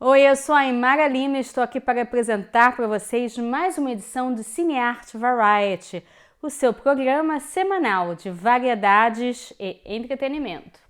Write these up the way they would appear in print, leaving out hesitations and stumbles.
Oi, eu sou a Aymara Lima e estou aqui para apresentar para vocês mais uma edição do Cinearte Variety, o seu programa semanal de variedades e entretenimento.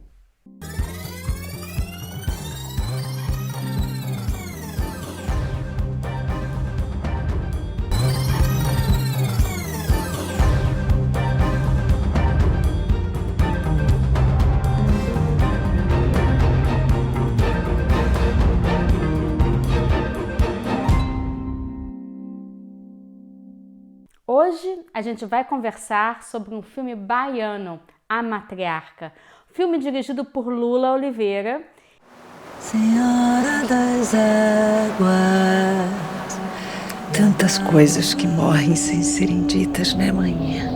Hoje a gente vai conversar sobre um filme baiano, A Matriarca, filme dirigido por Lula Oliveira. Senhora das Águas, tantas coisas que morrem sem serem ditas, né, manhã?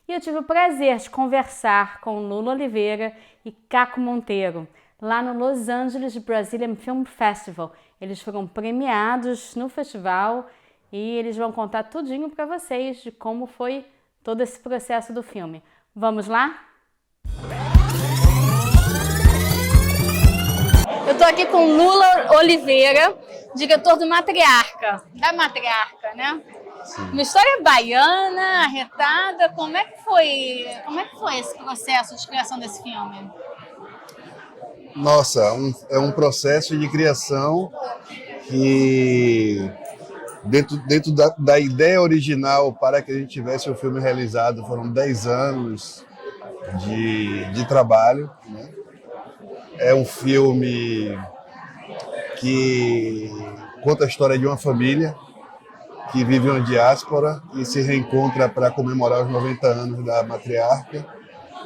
E eu tive o prazer de conversar com Lula Oliveira e Caco Monteiro, lá no Los Angeles Brazilian Film Festival. Eles foram premiados no festival e eles vão contar tudinho para vocês de como foi todo esse processo do filme. Vamos lá? Eu estou aqui com Lula Oliveira, diretor do Matriarca, da Matriarca, né? Sim. Uma história baiana, arretada. Como é que foi esse processo de criação desse filme? Nossa, é um processo de criação que dentro da ideia original para que a gente tivesse o filme realizado foram 10 anos de trabalho, né? É um filme que conta a história de uma família que vive uma diáspora e se reencontra para comemorar os 90 anos da matriarca.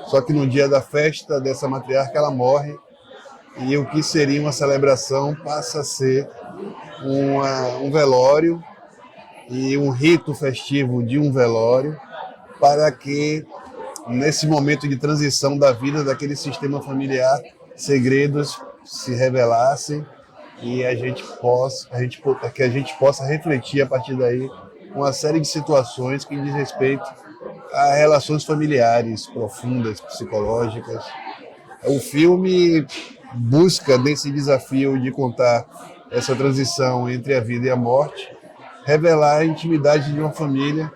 Só que no dia da festa dessa matriarca ela morre e o que seria uma celebração passa a ser um velório e um rito festivo de um velório para que, nesse momento de transição da vida daquele sistema familiar, segredos se revelassem e que a gente possa refletir a partir daí uma série de situações que diz respeito a relações familiares profundas, psicológicas. O filme busca, nesse desafio de contar essa transição entre a vida e a morte, revelar a intimidade de uma família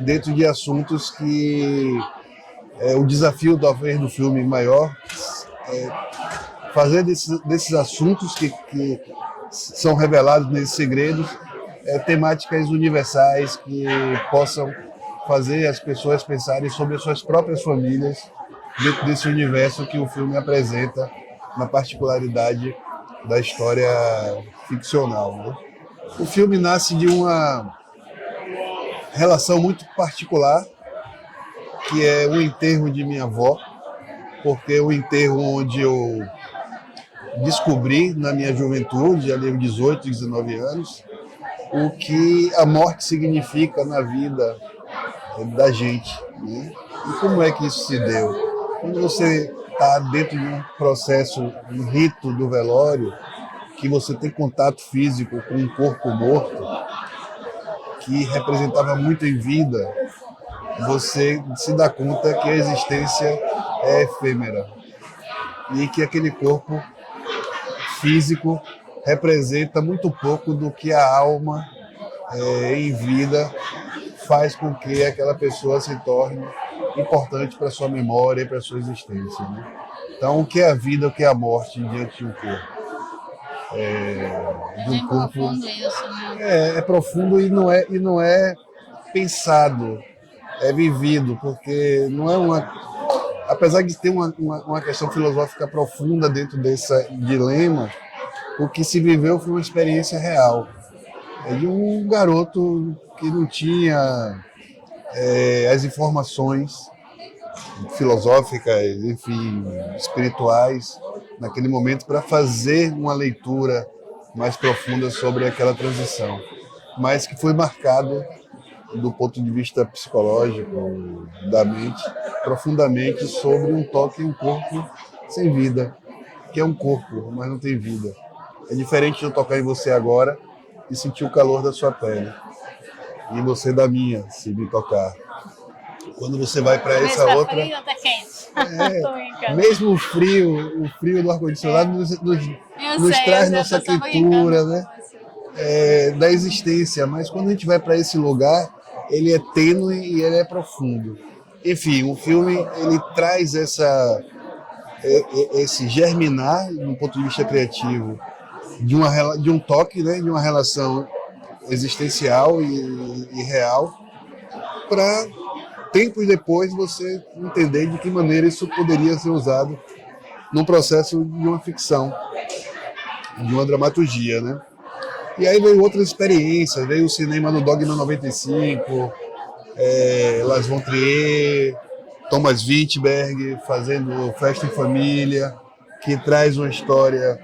dentro de assuntos que o desafio talvez do filme maior é fazer desses assuntos que são revelados nesses segredos temáticas universais que possam fazer as pessoas pensarem sobre as suas próprias famílias dentro desse universo que o filme apresenta na particularidade da história ficcional, né? O filme nasce de uma relação muito particular, que é o enterro de minha avó, porque é o enterro onde eu descobri na minha juventude, ali aos 18, 19 anos, o que a morte significa na vida da gente, né? E como é que isso se deu? Quando você está dentro de um processo, um rito do velório, que você tem contato físico com um corpo morto, que representava muito em vida, você se dá conta que a existência é efêmera e que aquele corpo físico representa muito pouco do que a alma em vida faz com que aquela pessoa se torne importante para sua memória e para sua existência, né? Então, o que é a vida, o que é a morte diante de um corpo? Bem profundo isso, né? É profundo e não é pensado, é vivido, porque não é apesar de ter uma questão filosófica profunda dentro desse dilema, o que se viveu foi uma experiência real. É de um garoto que não tinha as informações filosóficas, enfim, espirituais, naquele momento para fazer uma leitura mais profunda sobre aquela transição, mas que foi marcado do ponto de vista psicológico, da mente, profundamente sobre um toque em um corpo sem vida, que é um corpo, mas não tem vida. É diferente de eu tocar em você agora e sentir o calor da sua pele, e você da minha, se me tocar. Quando você vai para essa tá outra... Frio ou tá quente? Mesmo o frio do ar-condicionado nos nos sei, traz eu nossa tô só cultura, brincando né? com você. Da existência, mas quando a gente vai para esse lugar, ele é tênue e ele é profundo. Enfim, o filme ele traz esse germinar, do ponto de vista criativo, de um toque, né, de uma relação existencial e real, para tempos depois você entender de que maneira isso poderia ser usado num processo de uma ficção, de uma dramaturgia, né? E aí veio outras experiências, veio o cinema do Dogma 95, Lars von Trier, Thomas Vinterberg fazendo Festa em Família, que traz uma história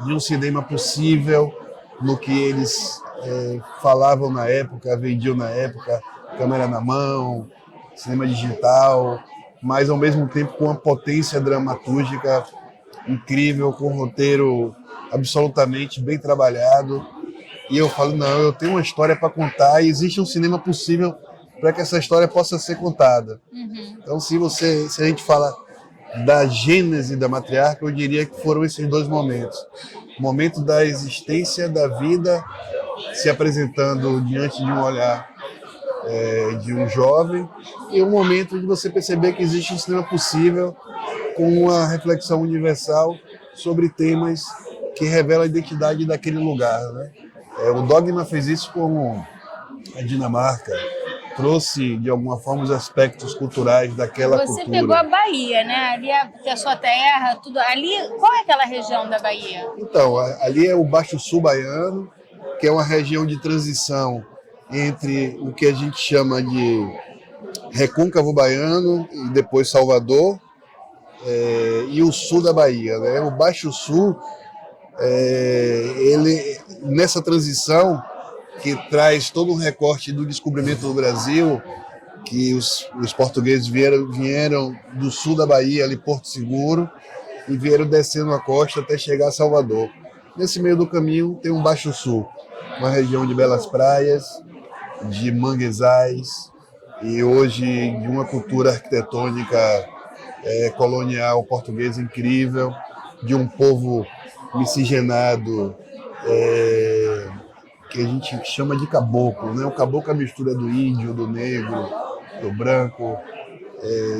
de um cinema possível, no que eles falavam na época, vendiam na época, câmera na mão, cinema digital, mas ao mesmo tempo com uma potência dramatúrgica incrível, com um roteiro absolutamente bem trabalhado. E eu falo, não, eu tenho uma história para contar e existe um cinema possível para que essa história possa ser contada. Então, se a gente fala da gênese da matriarca, eu diria que foram esses dois momentos. O momento da existência, da vida, se apresentando diante de um olhar de um jovem, e o momento de você perceber que existe um cinema possível com uma reflexão universal sobre temas que revelam a identidade daquele lugar, né? O Dogma fez isso com a Dinamarca, trouxe de alguma forma os aspectos culturais daquela cultura. Você pegou a Bahia, né? Ali é a sua terra, tudo. Ali, qual é aquela região da Bahia? Então, ali é o Baixo Sul baiano, que é uma região de transição entre o que a gente chama de Recôncavo Baiano e depois Salvador, e o sul da Bahia, né? O Baixo Sul, ele nessa transição que traz todo um recorte do descobrimento do Brasil, que os portugueses vieram do sul da Bahia, ali Porto Seguro, e vieram descendo a costa até chegar a Salvador. Nesse meio do caminho tem um Baixo Sul, uma região de belas praias, de manguezais, e hoje de uma cultura arquitetônica colonial portuguesa incrível, de um povo miscigenado, que a gente chama de caboclo, né? O caboclo é a mistura do índio, do negro, do branco,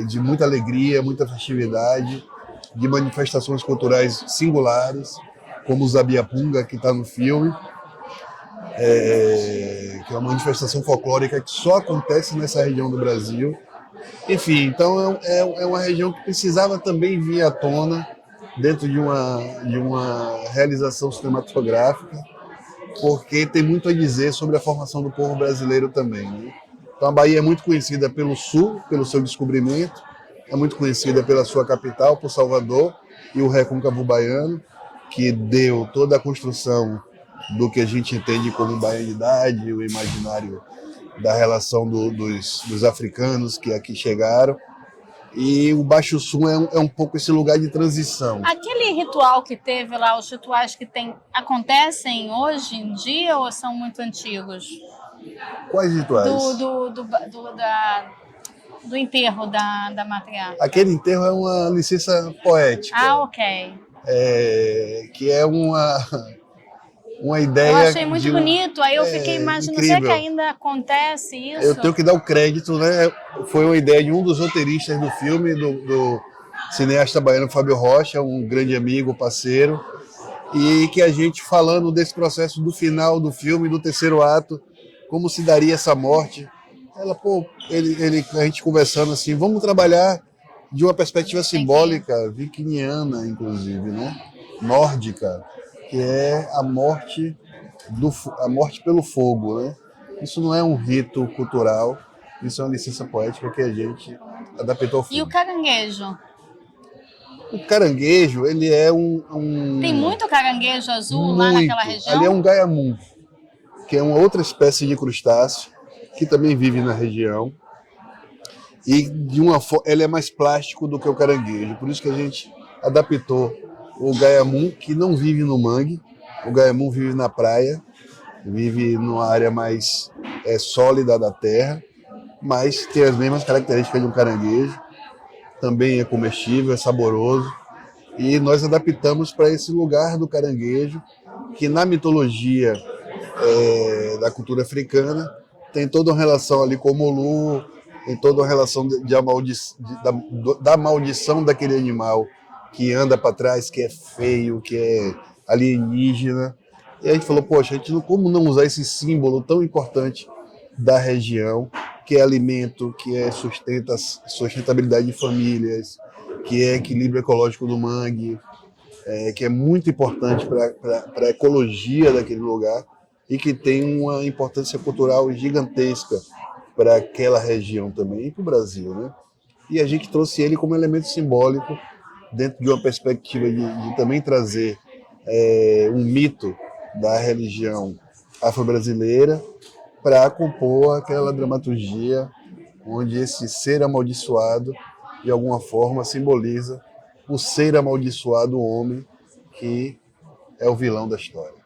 de muita alegria, muita festividade, de manifestações culturais singulares, como o Zabiapunga, que está no filme, que é uma manifestação folclórica que só acontece nessa região do Brasil. Enfim, então é uma região que precisava também vir à tona dentro de uma realização cinematográfica, porque tem muito a dizer sobre a formação do povo brasileiro também, né? Então a Bahia é muito conhecida pelo sul, pelo seu descobrimento, é muito conhecida pela sua capital, por Salvador, e o Recôncavo Baiano, que deu toda a construção do que a gente entende como baianidade, o imaginário da relação dos africanos que aqui chegaram. E o Baixo Sul é um pouco esse lugar de transição. Aquele ritual que teve lá, os rituais que acontecem hoje em dia ou são muito antigos? Quais rituais? Do enterro da matriarca. Aquele enterro é uma licença poética. Ah, ok. Que é uma ideia. Eu achei muito bonito, aí eu fiquei imaginando, será que incrível. ainda acontece isso? Eu tenho que dar o crédito, né? Foi uma ideia de um dos roteiristas do filme, do cineasta baiano Fábio Rocha, um grande amigo, parceiro, e que a gente falando desse processo do final do filme, do terceiro ato, como se daria essa morte. A gente conversando assim, vamos trabalhar de uma perspectiva simbólica, vikiniana, inclusive, né? Nórdica, que é a morte pelo fogo, né? Isso não é um rito cultural, isso é uma licença poética que a gente adaptou ao filme. E o caranguejo? O caranguejo, ele é Tem muito caranguejo azul lá naquela região? Ali é um gaiamum, que é uma outra espécie de crustáceo, que também vive na região. E ele é mais plástico do que o caranguejo, por isso que a gente adaptou o gaiamum, que não vive no mangue. O gaiamum vive na praia, vive numa área mais sólida da terra, mas tem as mesmas características de um caranguejo. Também é comestível, é saboroso. E nós adaptamos para esse lugar do caranguejo, que na mitologia da cultura africana tem toda uma relação ali com o Molu, tem toda uma relação da maldição daquele animal que anda para trás, que é feio, que é alienígena. E a gente falou, poxa, a gente como não usar esse símbolo tão importante da região, que é alimento, que é sustentabilidade de famílias, que é equilíbrio ecológico do mangue, que é muito importante para a ecologia daquele lugar e que tem uma importância cultural gigantesca para aquela região também e para o Brasil, né? E a gente trouxe ele como elemento simbólico dentro de uma perspectiva de também trazer um mito da religião afro-brasileira para compor aquela dramaturgia onde esse ser amaldiçoado, de alguma forma, simboliza o ser amaldiçoado homem que é o vilão da história.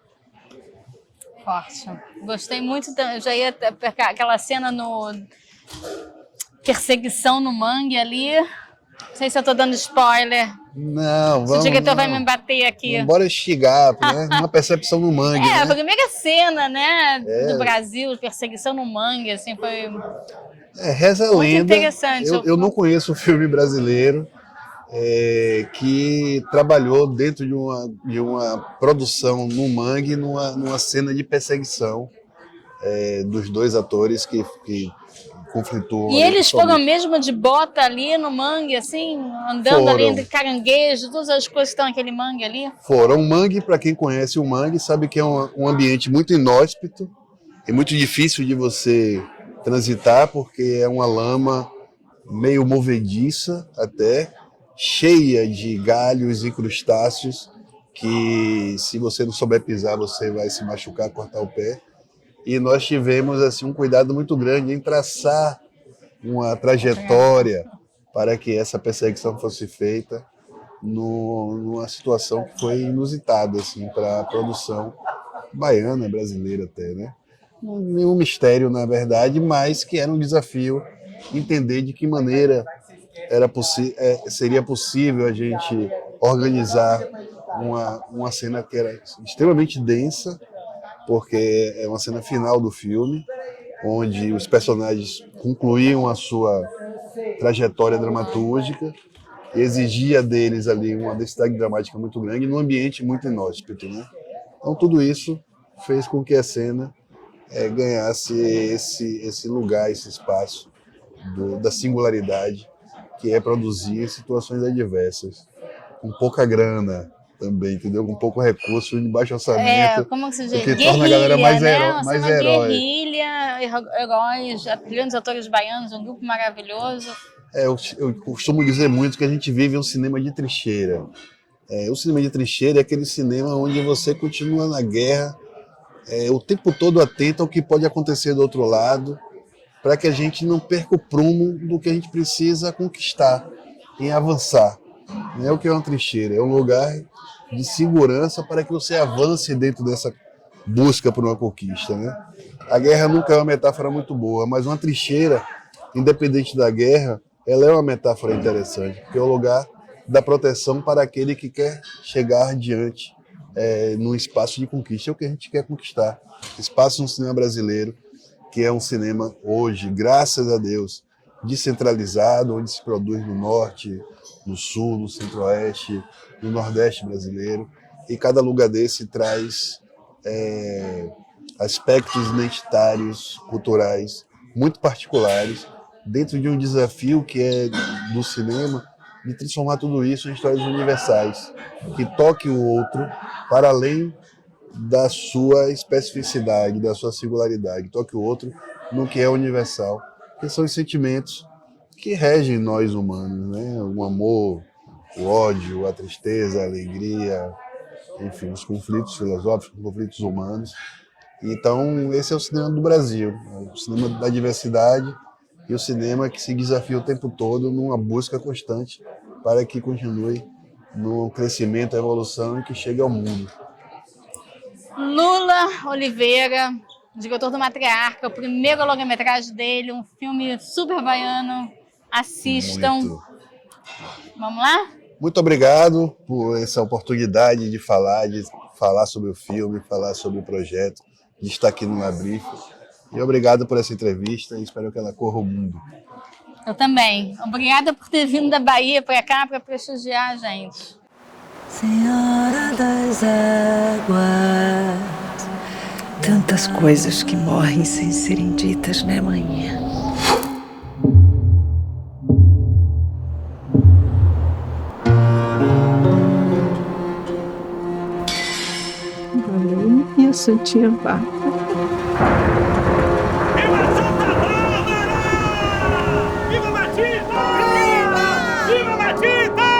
Forte. Gostei muito. Eu já ia aquela cena no perseguição no mangue ali. Não sei se eu tô dando spoiler. Não, vamos. Se o diretor vai me bater aqui. Bora estigar, né? Uma percepção no mangue. A né? primeira cena, né, do Brasil, perseguição no mangue, assim, foi. Reza a muito lenda. Interessante. Eu não conheço o filme brasileiro que trabalhou dentro de uma produção no mangue, numa cena de perseguição dos dois atores que conflituam. E eles foram mesmo de bota ali no mangue, assim, andando ali entre caranguejos, todas as coisas que estão naquele mangue ali? Foram. O mangue, para quem conhece o mangue, sabe que é um ambiente muito inóspito e muito difícil de você transitar, porque é uma lama meio movediça até, cheia de galhos e crustáceos que, se você não souber pisar, você vai se machucar, cortar o pé. E nós tivemos assim um cuidado muito grande em traçar uma trajetória para que essa perseguição fosse feita numa situação que foi inusitada assim, para a produção baiana, brasileira até, né? Nenhum mistério, na verdade, mas que era um desafio entender de que maneira seria possível a gente organizar uma cena que era extremamente densa, porque é uma cena final do filme, onde os personagens concluíam a sua trajetória dramatúrgica e exigia deles ali uma densidade dramática muito grande num ambiente muito inóspito, né? Então tudo isso fez com que a cena ganhasse esse lugar, esse espaço da singularidade, que é produzir situações adversas, com pouca grana também, entendeu? Com pouco recurso, de baixo orçamento, como que se diz? que torna a galera mais herói. Guerrilha, heróis, grandes atores baianos, um grupo maravilhoso. Eu costumo dizer muito que a gente vive um cinema de trincheira. O cinema de trincheira é aquele cinema onde você continua na guerra, o tempo todo atento ao que pode acontecer do outro lado, para que a gente não perca o prumo do que a gente precisa conquistar, em avançar. Não é o que é uma trincheira, é um lugar de segurança para que você avance dentro dessa busca por uma conquista, né? A guerra nunca é uma metáfora muito boa, mas uma trincheira, independente da guerra, ela é uma metáfora interessante, porque é o lugar da proteção para aquele que quer chegar adiante num espaço de conquista. É o que a gente quer conquistar. Espaço no cinema brasileiro, que é um cinema hoje, graças a Deus, descentralizado, onde se produz no norte, no sul, no centro-oeste, no nordeste brasileiro, e cada lugar desse traz aspectos identitários, culturais, muito particulares, dentro de um desafio que é do cinema, de transformar tudo isso em histórias universais, que toque o outro para além da sua especificidade, da sua singularidade, toque o outro no que é universal, que são os sentimentos que regem nós humanos, né? O amor, o ódio, a tristeza, a alegria, enfim, os conflitos filosóficos, os conflitos humanos. Então, esse é o cinema do Brasil, o cinema da diversidade e o cinema que se desafia o tempo todo numa busca constante para que continue no crescimento, evolução e que chegue ao mundo. Lula Oliveira, diretor do Matriarca, o primeiro longa-metragem dele, um filme super baiano. Assistam. Muito. Vamos lá? Muito obrigado por essa oportunidade de falar sobre o filme, falar sobre o projeto, de estar aqui no Labrife. E obrigado por essa entrevista e espero que ela corra o mundo. Eu também. Obrigada por ter vindo da Bahia para cá para prestigiar a gente. Senhora das Águas, tantas coisas que morrem sem serem ditas, né, manhã? E a Santinha Bárbara. Viva Santa Bárbara! Viva Matita! Viva Matita!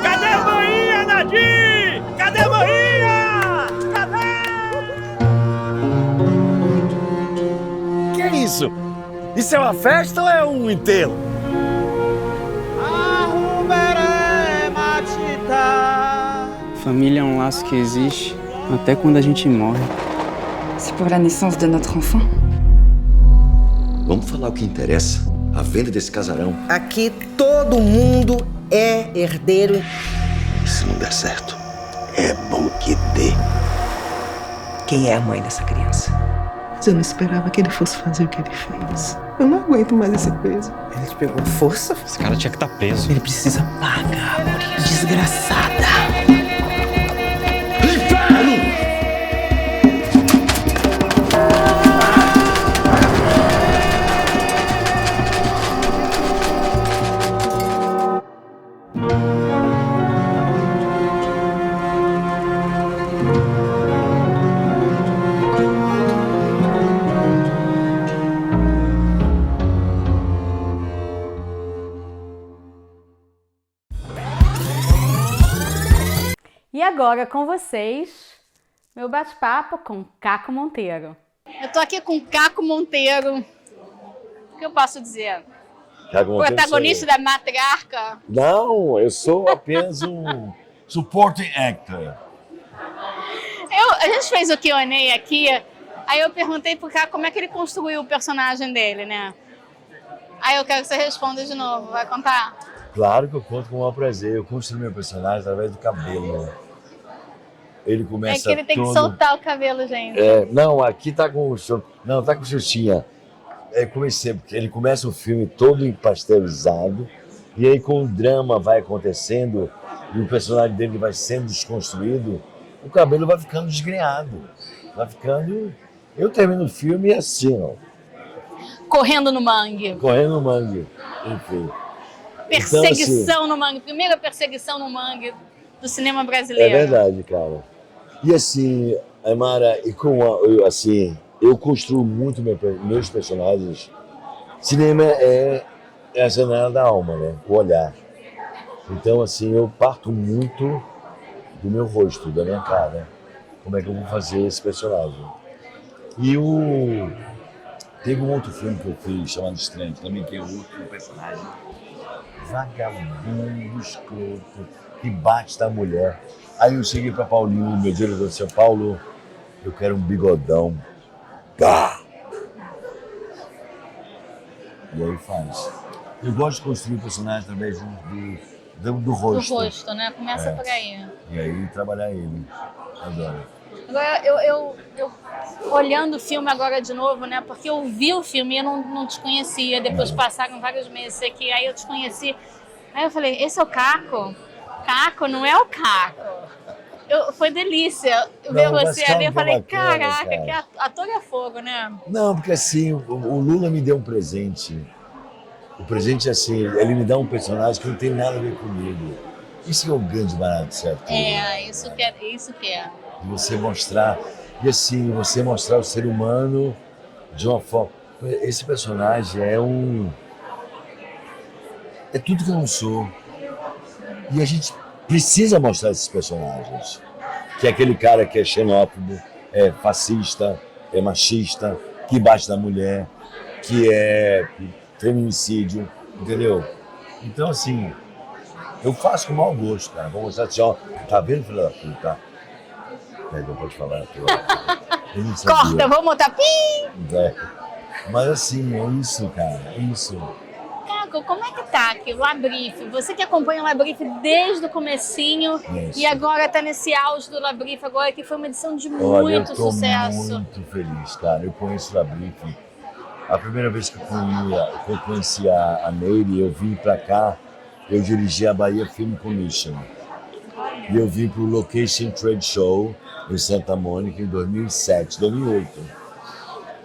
Cadê a manhinha, Nadir? Cadê a manhinha? Cadê? Que é isso? Isso é uma festa ou é um enterro? Família é um laço que existe até quando a gente morre. C'est pour la naissance de notre enfant. Vamos falar o que interessa. A venda desse casarão. Aqui todo mundo é herdeiro. Se não der certo, é bom que dê. Quem é a mãe dessa criança? Mas eu não esperava que ele fosse fazer o que ele fez. Eu não aguento mais esse peso. Ele te pegou força? Esse cara tinha que estar preso. Ele precisa pagar por isso. Desgraçada. E agora com vocês, meu bate-papo com Caco Monteiro. Eu tô aqui com Caco Monteiro. O que eu posso dizer? Protagonista da Matriarca. Não, eu sou apenas um supporting actor. A gente fez o Q&A aqui, aí eu perguntei pro Caco como é que ele construiu o personagem dele, né? Aí eu quero que você responda de novo, vai contar? Claro que eu conto com o maior prazer. Eu construo meu personagem através do cabelo. Ele começa É que ele tem que soltar o cabelo, gente. Não, aqui tá com não, tá com xuxinha. Comecei, porque ele começa o filme todo empastelizado, e aí com o drama vai acontecendo e o personagem dele vai sendo desconstruído, o cabelo vai ficando desgrenhado. Vai ficando. Eu termino o filme assim, ó. Correndo no mangue. Correndo no mangue. Enfim. Perseguição então, assim, no mangue. Primeira perseguição no mangue do cinema brasileiro. É verdade, cara. E assim, Aymara, eu construo muito meus personagens. Cinema é a janela da alma, né? O olhar. Então, assim, eu parto muito do meu rosto, da minha cara. Como é que eu vou fazer esse personagem? E teve um outro filme que eu fiz, chamado Estranho, também que é outro personagem. Vagabundo, escroto, que bate da mulher. Aí eu cheguei para Paulinho, meu diretor, disse: Paulo, eu quero um bigodão. Gá! E aí faz. Eu gosto de construir personagens através do rosto. Do rosto, né? Começa por aí. E aí trabalhar ele. Adoro. Agora, eu olhando o filme agora de novo, né? Porque eu vi o filme e eu não te conhecia. Depois passaram vários meses aqui, aí eu te conheci. Aí eu falei, esse é o Caco? Caco não é o Caco. Foi delícia ver você ali. Eu falei, bacana, caraca, cara. que ator é fogo, né? Não, porque assim, o Lula me deu um presente. O presente, assim, ele me dá um personagem que não tem nada a ver comigo. Isso é o grande barato, certo? Isso que é. De você mostrar, e assim, você mostrar o ser humano de uma forma. Esse personagem é tudo que eu não sou. E a gente precisa mostrar esses personagens. Que é aquele cara que é xenófobo, é fascista, é machista, que bate na mulher, que é feminicídio, entendeu? Então, assim, eu faço com mau gosto, cara. Vou mostrar assim, ó, tá vendo, filho da puta? Não pode falar. Eu não sabia. Corta, vou montar pim! É. Mas assim, é isso, cara, é isso. Caco, Nico, como é que tá aqui o Labrife? Você que acompanha o Labrife desde o comecinho e agora tá nesse auge do Labrife agora, que foi uma edição de muito sucesso. Eu tô muito feliz, cara. Eu conheço o Labrife. A primeira vez que eu conheci a Meire, eu vim pra cá, eu dirigi a Bahia Film Commission. E eu vim pro Location Trade Show em Santa Mônica em 2008.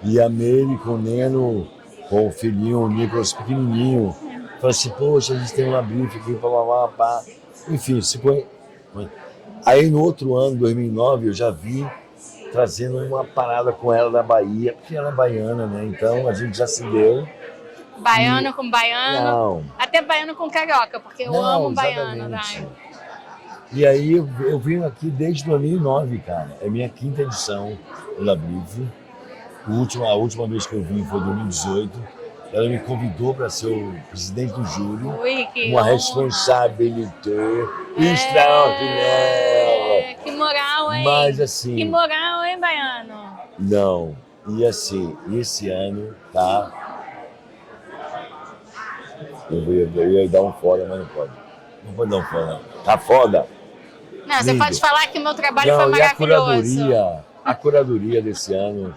E a Meire com o Neno, com o filhinho, o Nicolas pequenininho, falou assim, poxa, a gente tem um Labrife aqui, pá. Enfim, se foi. Aí no outro ano, 2009, eu já vi trazendo uma parada com ela da Bahia, porque ela é baiana, né? Então a gente já se deu. Baiano com baiano, não. Até baiano com carioca, porque eu amo baiano. Né? E aí eu venho aqui desde 2009, cara. É minha 5ª edição do Labrife. A última vez que eu vim foi em 2018. Ela me convidou para ser o presidente do júri. Uma responsabilidade extraordinária. Que moral, hein? Mas assim... Que moral, hein, baiano? Não. E assim, esse ano tá... Eu ia dar um foda, mas não pode. Não pode dar um foda. Tá foda. Não, você pode falar que o meu trabalho foi maravilhoso. E a curadoria desse ano,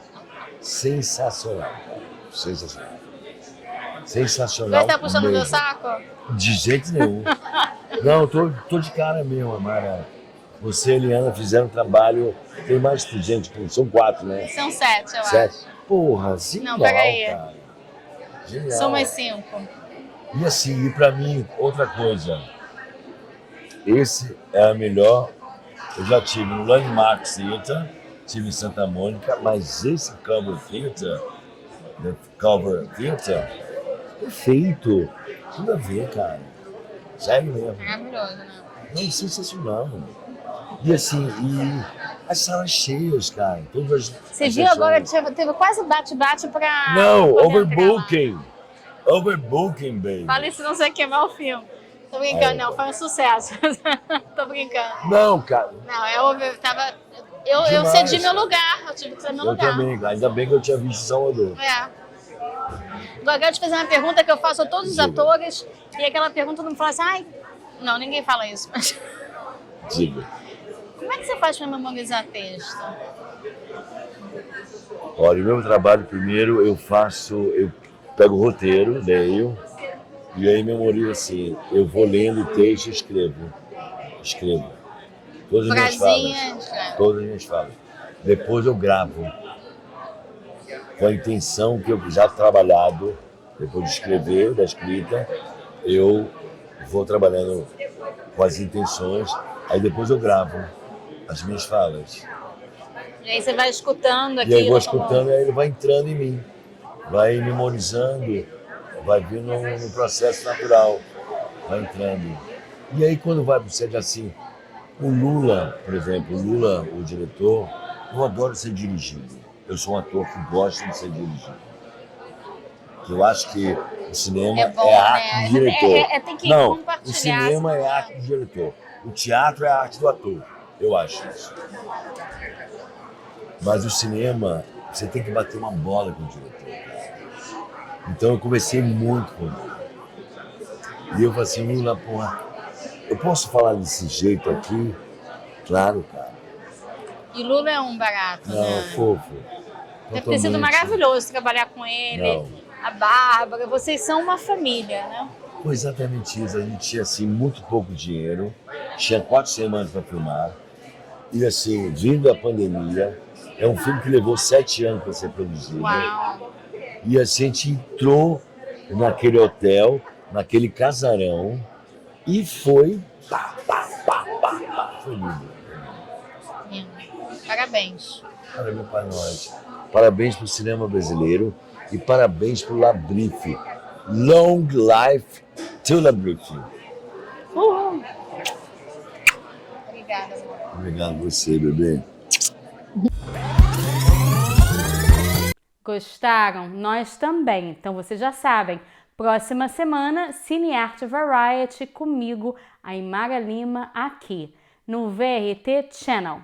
sensacional. Sensacional. Sensacional. Você tá puxando meu saco? De jeito nenhum. Não, tô de cara mesmo, Amara. Você e a Eliana fizeram um trabalho. Tem mais gente, são 4, né? São 7, eu 7. acho. Porra, sim. Não, peraí. Cara. Genial. São mais 5. E assim, e pra mim, outra coisa. Esse é a melhor. Eu já tive no Landmark Theater, tive em Santa Mônica, mas esse Cover Theater, perfeito. Tudo a ver, cara. Sério mesmo. Maravilhoso, né? Não, sensacional. E assim, as salas cheias, cara. Você viu agora, teve quase bate-bate pra... Não, overbooking. Overbooking, baby. Fala isso, não sei queimar o filme. Tô brincando, não, foi um sucesso. Tô brincando. Não, cara. Não, eu cedi meu lugar, eu tive que ceder meu lugar. Eu também, ainda bem que eu tinha visto Salvador. Agora eu quero te fazer uma pergunta que eu faço a todos os atores, e aquela pergunta não me fala assim, ai, não, ninguém fala isso. Mas... Diga. Como é que você faz pra memorizar texto? Olha, o meu trabalho primeiro eu pego o roteiro, leio, e aí memorizo assim, eu vou lendo o texto e escrevo. Todas as minhas falas. Depois eu gravo, com a intenção que eu já trabalhado, depois de escrever, da escrita, eu vou trabalhando com as intenções, aí depois eu gravo as minhas falas. E aí você vai escutando aquilo. E aí vou escutando, e aí ele vai entrando em mim, vai memorizando, vai vindo no processo natural, vai entrando. E aí quando vai para o assim, o Lula, por exemplo, o diretor, eu adoro ser dirigido. Eu sou um ator que gosta de ser dirigido. Eu acho que o cinema é a arte do diretor. Tem que não, compartilhar. O cinema é a arte do diretor. O teatro é a arte do ator. Eu acho isso. Mas o cinema, você tem que bater uma bola com o diretor. Então eu conversei muito com ele. E eu falei assim, Lula, porra, eu posso falar desse jeito aqui? Claro, cara. E Lula é um barato, não, né? Fofo. Deve ter sido maravilhoso trabalhar com ele. Não. A Bárbara, vocês são uma família, né? Foi exatamente isso. A gente tinha assim, muito pouco dinheiro, tinha 4 semanas para filmar. E assim, vindo a pandemia, é um filme que levou 7 anos para ser produzido. Uau. E assim, a gente entrou naquele hotel, naquele casarão, e foi. Foi lindo. Parabéns. Parabéns para nós. Parabéns para o cinema brasileiro e parabéns para o Labrife. Long life to Labrife. Uhul. Obrigada, amor. Obrigado a você, bebê. Gostaram? Nós também. Então vocês já sabem. Próxima semana, Cine Arte Variety comigo, a Imara Lima, aqui no VRT Channel.